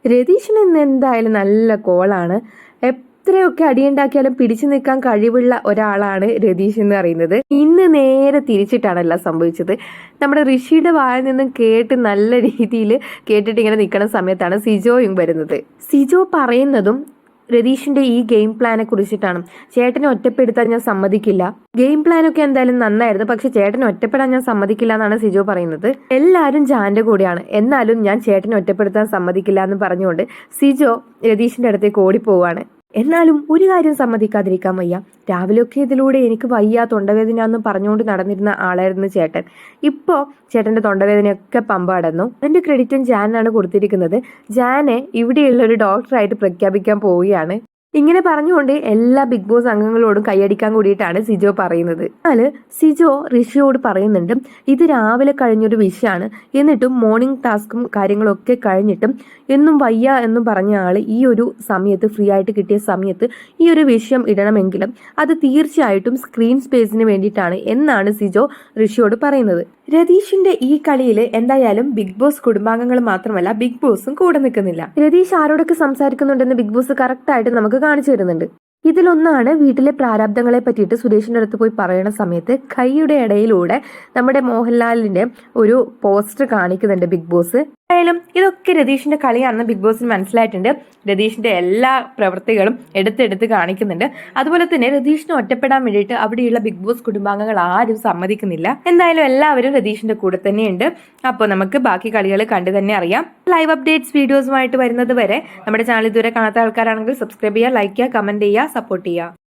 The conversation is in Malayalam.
രതീഷിന് ഇന്ന് എന്തായാലും നല്ല കോളാണ്. എത്രയൊക്കെ അടിയുണ്ടാക്കിയാലും പിടിച്ചു നിൽക്കാൻ കഴിവുള്ള ഒരാളാണ് രതീഷ് എന്ന് പറയുന്നത്. ഇന്ന് നേരെ തിരിച്ചിട്ടാണല്ല സംഭവിച്ചത്. നമ്മുടെ ഋഷിയുടെ വായിൽ നിന്നും കേട്ട് നല്ല രീതിയിൽ കേട്ടിട്ട് ഇങ്ങനെ നിൽക്കുന്ന സമയത്താണ് സിജോയും വരുന്നത്. സിജോ പറയുന്നതും രതീഷിന്റെ ഈ ഗെയിം പ്ലാനെ കുറിച്ചിട്ടാണ്. ചേട്ടനെ ഒറ്റപ്പെടുത്താൻ ഞാൻ സമ്മതിക്കില്ല. ഗെയിം പ്ലാനൊക്കെ എന്തായാലും നന്നായിരുന്നു, പക്ഷെ ചേട്ടനെ ഒറ്റപ്പെടാൻ ഞാൻ സമ്മതിക്കില്ല എന്നാണ് സിജോ പറയുന്നത്. എല്ലാവരും ജാന്റെ കൂടെയാണ്, എന്നാലും ഞാൻ ചേട്ടനെ ഒറ്റപ്പെടുത്താൻ സമ്മതിക്കില്ല എന്ന് പറഞ്ഞുകൊണ്ട് സിജോ രതീഷിന്റെ അടുത്തേക്ക് ഓടിപ്പോവാണ്. എന്നാലും ഒരു കാര്യം സമ്മതിക്കാതിരിക്കാൻ വയ്യ. രാവിലെയൊക്കെ ഇതിലൂടെ എനിക്ക് വയ്യ, തൊണ്ടവേദന എന്ന് പറഞ്ഞുകൊണ്ട് നടന്നിരുന്ന ആളായിരുന്നു ചേട്ടൻ. ഇപ്പോ ചേട്ടന്റെ തൊണ്ടവേദനയൊക്കെ പമ്പ അടന്നു. അതിന്റെ ക്രെഡിറ്റും ജാനാണ് കൊടുത്തിരിക്കുന്നത്. ജാനെ ഇവിടെയുള്ള ഒരു ഡോക്ടറായിട്ട് പ്രഖ്യാപിക്കാൻ പോവുകയാണ്. ഇങ്ങനെ പറഞ്ഞുകൊണ്ട് എല്ലാ ബിഗ് ബോസ് അംഗങ്ങളോടും കൈയടിക്കാൻ കൂടിയിട്ടാണ് സിജോ പറയുന്നത്. എന്നാൽ സിജോ ഋഷിയോട് പറയുന്നുണ്ട്, ഇത് രാവിലെ കഴിഞ്ഞൊരു വിഷയമാണ്, എന്നിട്ടും മോർണിംഗ് ടാസ്കും കാര്യങ്ങളൊക്കെ കഴിഞ്ഞിട്ടും എന്നും വയ്യ എന്നും പറഞ്ഞ ആള് ഈ ഒരു സമയത്ത്, ഫ്രീ ആയിട്ട് കിട്ടിയ സമയത്ത് ഈ ഒരു വിഷയം ഇടണമെങ്കിലും അത് തീർച്ചയായിട്ടും സ്ക്രീൻ സ്പേസിന് വേണ്ടിയിട്ടാണ് എന്നാണ് സിജോ ഋഷിയോട് പറയുന്നത്. രതീഷിന്റെ ഈ കളിയിൽ എന്തായാലും ബിഗ് ബോസ് കുടുംബാംഗങ്ങൾ മാത്രമല്ല, ബിഗ് ബോസും കൂടെ നിൽക്കുന്നില്ല. രതീഷ് ആരോടൊക്കെ സംസാരിക്കുന്നുണ്ടെന്ന് ബിഗ് ബോസ് കറക്റ്റ് ആയിട്ട് നമുക്ക് കാണിച്ചു തരുന്നുണ്ട്. ഇതിലൊന്നാണ് വീട്ടിലെ പ്രാരാബ്ദങ്ങളെ പറ്റിയിട്ട് സുരേഷിന്റെ അടുത്ത് പോയി പറയുന്ന സമയത്ത് കൈയുടെ ഇടയിലൂടെ നമ്മുടെ മോഹൻലാലിന്റെ ഒരു പോസ്റ്റർ കാണിക്കുന്നുണ്ട് ബിഗ് ബോസ്. എന്തായാലും ഇതൊക്കെ രതീഷിന്റെ കളിയാണെന്ന് ബിഗ് ബോസിന് മനസ്സിലായിട്ടുണ്ട്. രതീഷിന്റെ എല്ലാ പ്രവൃത്തികളും എടുത്തെടുത്ത് കാണിക്കുന്നുണ്ട്. അതുപോലെ തന്നെ രതീഷിനെ ഒറ്റപ്പെടാൻ വേണ്ടിയിട്ട് അവിടെയുള്ള ബിഗ് ബോസ് കുടുംബാംഗങ്ങൾ ആരും സമ്മതിക്കുന്നില്ല. എന്തായാലും എല്ലാവരും രതീഷിന്റെ കൂടെ തന്നെയുണ്ട്. അപ്പോൾ നമുക്ക് ബാക്കി കളികൾ കണ്ടു തന്നെ അറിയാം. ലൈവ് അപ്ഡേറ്റ്സ് വീഡിയോസുമായിട്ട് വരുന്നത് വരെ നമ്മുടെ ചാനൽ ഇതുവരെ കാണാത്ത ആൾക്കാരാണെങ്കിൽ സബ്സ്ക്രൈബ് ചെയ്യുക, ലൈക്ക് ചെയ്യുക, കമന്റ് ചെയ്യുക, സപ്പോർട്ട് ചെയ്യുക.